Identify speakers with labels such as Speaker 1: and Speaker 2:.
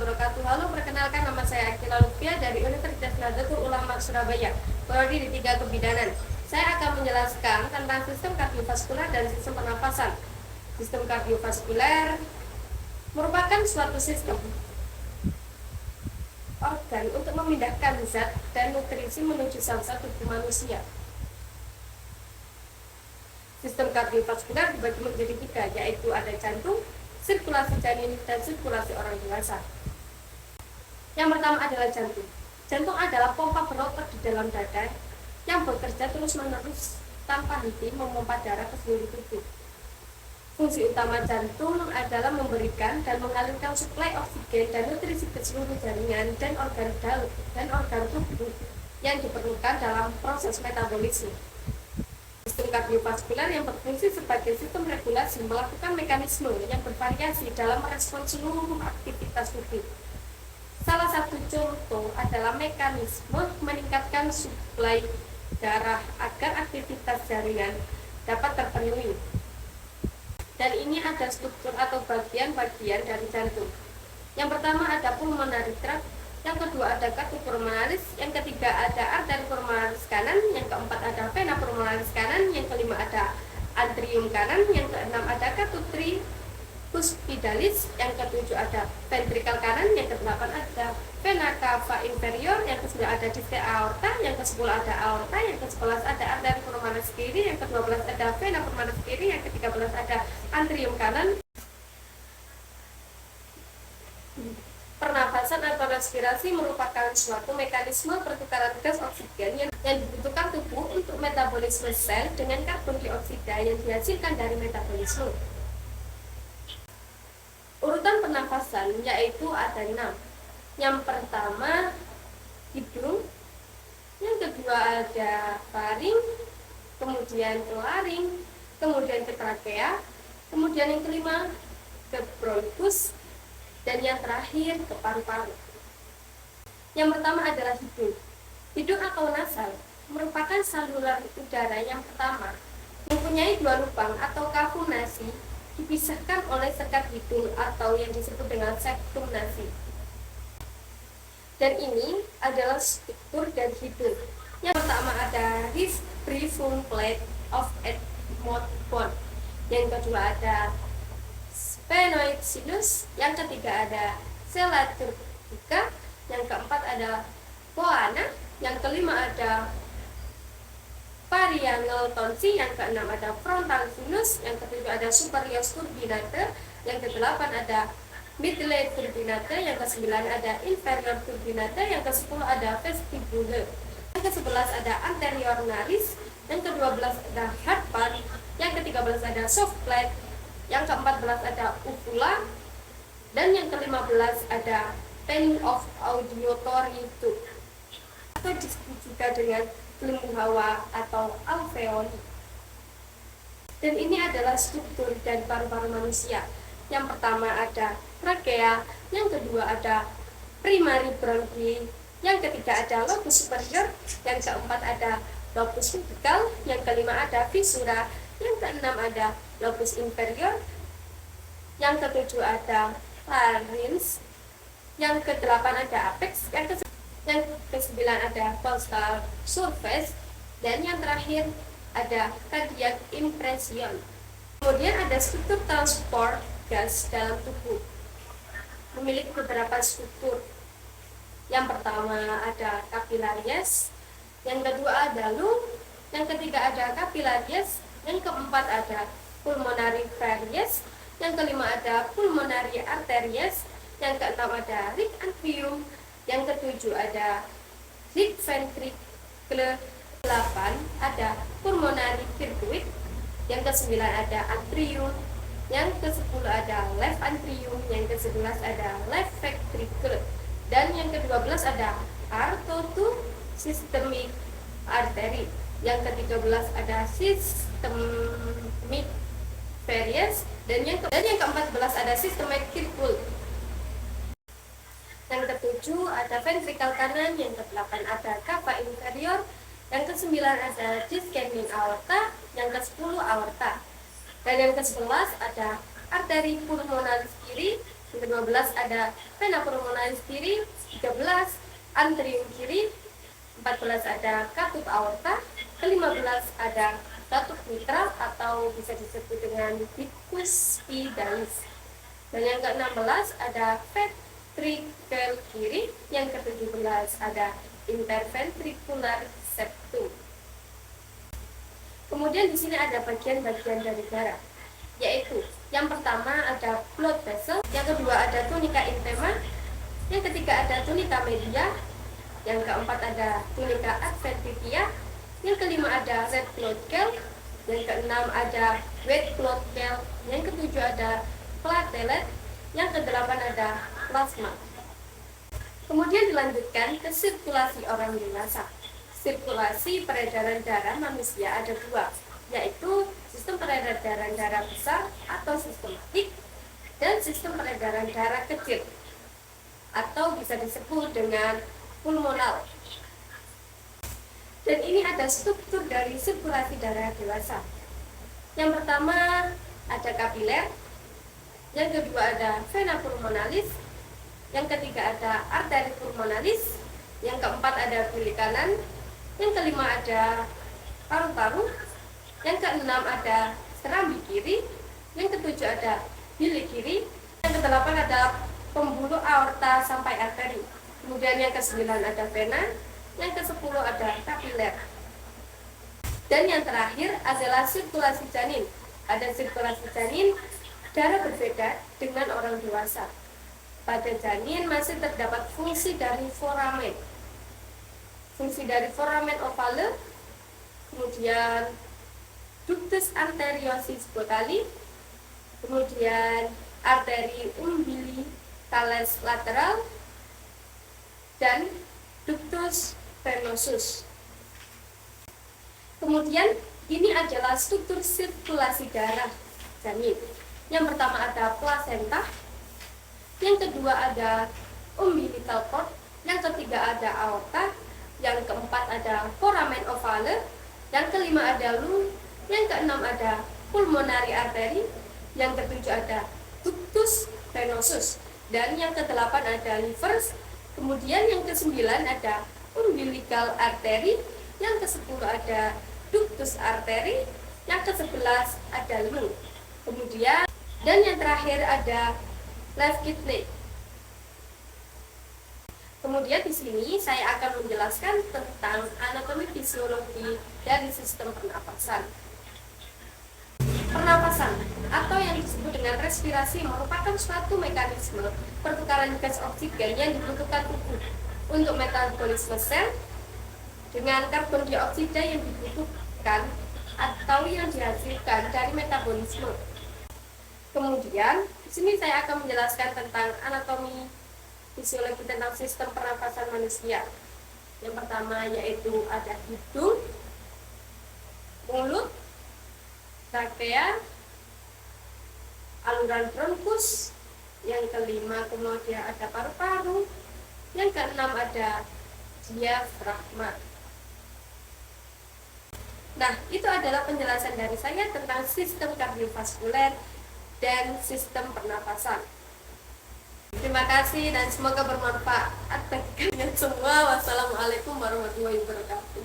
Speaker 1: wabarakatuh. Halo, perkenalkan nama saya Akila Lutfia dari Universitas Nahdlatul Ulama Surabaya, prodi D3 Kebidanan. Saya akan menjelaskan tentang sistem kardiovaskuler dan sistem pernafasan. Sistem kardiovaskuler merupakan suatu sistem organ untuk memindahkan zat dan nutrisi menuju sel-sel tubuh manusia. Sistem kardiovaskuler dibagi menjadi tiga, yaitu ada jantung, sirkulasi janin, dan sirkulasi orang dewasa. Yang pertama adalah jantung. Jantung adalah pompa berotot di dalam dada yang bekerja terus-menerus tanpa henti memompa darah ke seluruh tubuh. Fungsi utama jantung adalah memberikan dan mengalirkan suplai oksigen dan nutrisi ke seluruh jaringan dan organ tubuh yang diperlukan dalam proses metabolisme. Sistem kardiovaskuler yang berfungsi sebagai sistem regulasi melakukan mekanisme yang bervariasi dalam merespons seluruh aktivitas tubuh. Salah satu contoh adalah mekanisme meningkatkan suplai darah agar aktivitas jaringan dapat terpenuhi. Dan ini ada struktur atau bagian-bagian dari jantung. Yang pertama ada pulmonary tract, yang kedua ada katup pulmonaris, yang ketiga ada arteri pulmonaris kanan, yang keempat ada vena pulmonaris kanan, yang kelima ada atrium kanan, yang keenam ada katup tricuspidalis, yang ketujuh ada ventrikel kanan, yang kedelapan ada vena cava inferior, yang kesembilan ada distal aorta, yang kesepuluh ada aorta, yang kesebelas ada arteri pulmonaris kiri, yang kedua belas ada vena pulmonaris kiri, yang ketiga belas ada atrium kanan. Pernafasan atau respirasi merupakan suatu mekanisme pertukaran gas oksigen yang dibutuhkan tubuh untuk metabolisme sel dengan karbon dioksida yang dihasilkan dari metabolisme. Urutan pernafasan yaitu ada 6. Yang pertama hidung, yang kedua ada faring, kemudian ke laring, kemudian ke trakea, kemudian yang kelima ke bronkus, dan yang terakhir ke paru-paru. Yang pertama adalah hidung. Hidung atau nasal merupakan saluran udara yang pertama, mempunyai 2 lubang atau kafunasi, dipisahkan oleh sekat hidung atau yang disebut dengan septum nasi. Dan ini adalah struktur dari hidung. Yang pertama ada rhizobrium plate of Edmond bone. Yang kedua ada sphenoid sinus, yang ketiga ada sella turcica, yang keempat ada choana, yang kelima ada parietal tonsi, yang keenam ada frontal sinus, yang ketujuh ada superior turbinate, yang kedelapan ada middle turbinate, yang kesembilan ada inferior turbinate, yang kesepuluh ada vestibule, yang kesebelas ada anterior naris, yang kedua belas ada hard part, yang ketiga belas ada soft plate, yang ke-14 ada uvula, dan yang ke-15 ada pen of auditory tube, atau disebut juga dengan gelembung hawa atau alveoli. Dan ini adalah struktur dari paru-paru manusia. Yang pertama ada trakea, yang kedua ada primary bronchi, yang ketiga ada lobus superior, yang keempat ada lobus pubical, yang kelima ada viscera, yang keenam ada lobus inferior, yang ketujuh ada larynx, yang kedelapan ada apex, yang kesembilan ada costal surface, dan yang terakhir ada cardiac impression. Kemudian ada struktur transport gas dalam tubuh, memiliki beberapa struktur. Yang pertama ada capillaries, yang kedua ada lung, yang ketiga ada capillaries, yang keempat ada pulmonary various, yang kelima ada pulmonary arteries, yang keenam ada right atrium, yang ketujuh ada right ventricle, 8 ada pulmonary circuit, yang ke-9 ada atrium, yang ke-10 ada left atrium, yang ke-11 ada left ventricle, dan yang ke-12 ada aorta systemic artery, yang ke-13 ada systemic various, dan yang ke-14 ada systemic circle. Yang ke-7 ada ventrikel kanan, yang ke-8 ada cava inferior, yang ke-9 ada descending aorta, yang ke-10 aorta, dan yang ke-11 ada arteri pulmonaris kiri, ke-12 ada vena pulmonalis kiri, 13 anterior kiri, 14 ada katup aorta, ke-15 ada katup mitral atau bisa disebut dengan bicuspidalis. Dan yang ke-16 ada ventricle kiri, yang ke-17 ada interventricular septum. Kemudian di sini ada bagian-bagian dari darah, yaitu yang pertama ada blood vessel, yang kedua ada tunica intima, yang ketiga ada tunica media, yang keempat ada tunica adventitia, yang kelima ada red blood cell, yang keenam ada white blood cell, yang ketujuh ada platelet, yang kedelapan ada plasma. Kemudian dilanjutkan ke sirkulasi orang dewasa. Sirkulasi peredaran darah manusia ada dua, yaitu sistem peredaran darah besar atau sistematik dan sistem peredaran darah kecil atau bisa disebut dengan pulmonal. Dan ini ada struktur dari sirkulasi darah dewasa. Yang pertama ada kapiler, yang kedua ada vena pulmonalis, yang ketiga ada arteri pulmonalis, yang keempat ada bilik kanan, yang kelima ada paru-paru, yang keenam ada serambi kiri, yang ketujuh ada bilik kiri, yang kedelapan ada pembuluh aorta sampai arteri. Kemudian yang ke-9 ada vena, yang ke-10 ada kapiler. Dan yang terakhir adalah sirkulasi janin. Ada sirkulasi janin, darah berbeda dengan orang dewasa. Pada janin masih terdapat fungsi dari foramen. Fungsi dari foramen ovale, kemudian ductus arteriosus botali, kemudian arteri umbilicalis lateral, dan ductus venosus. Kemudian ini adalah struktur sirkulasi darah janin. Yang pertama ada plasenta, yang kedua ada umbilical cord, yang ketiga ada aorta, yang keempat ada foramen ovale, yang kelima ada lung, yang keenam ada pulmonary artery, yang ketujuh ada ductus venosus, dan yang kedelapan ada liver. Kemudian yang ke-9 ada umbilical artery, yang ke-10 ada ductus artery, yang ke-11 ada lung. Kemudian dan yang terakhir ada left kidney. Kemudian di sini saya akan menjelaskan tentang anatomi fisiologi dari sistem pernapasan. Pernapasan atau yang disebut dengan respirasi merupakan suatu mekanisme pertukaran gas oksigen yang dibutuhkan tubuh untuk metabolisme sel dengan karbon dioksida yang dibutuhkan atau yang dihasilkan dari metabolisme. Kemudian di sini saya akan menjelaskan tentang anatomi fisiologi tentang sistem pernapasan manusia. Yang pertama yaitu ada hidung, mulut, trakea, aluran bronkus, yang kelima kemudian ada paru-paru, yang keenam ada diafragma. Nah, itu adalah penjelasan dari saya tentang sistem kardiovaskuler dan sistem pernapasan. Terima kasih dan semoga bermanfaat bagi kalian semua. Wassalamualaikum warahmatullahi wabarakatuh.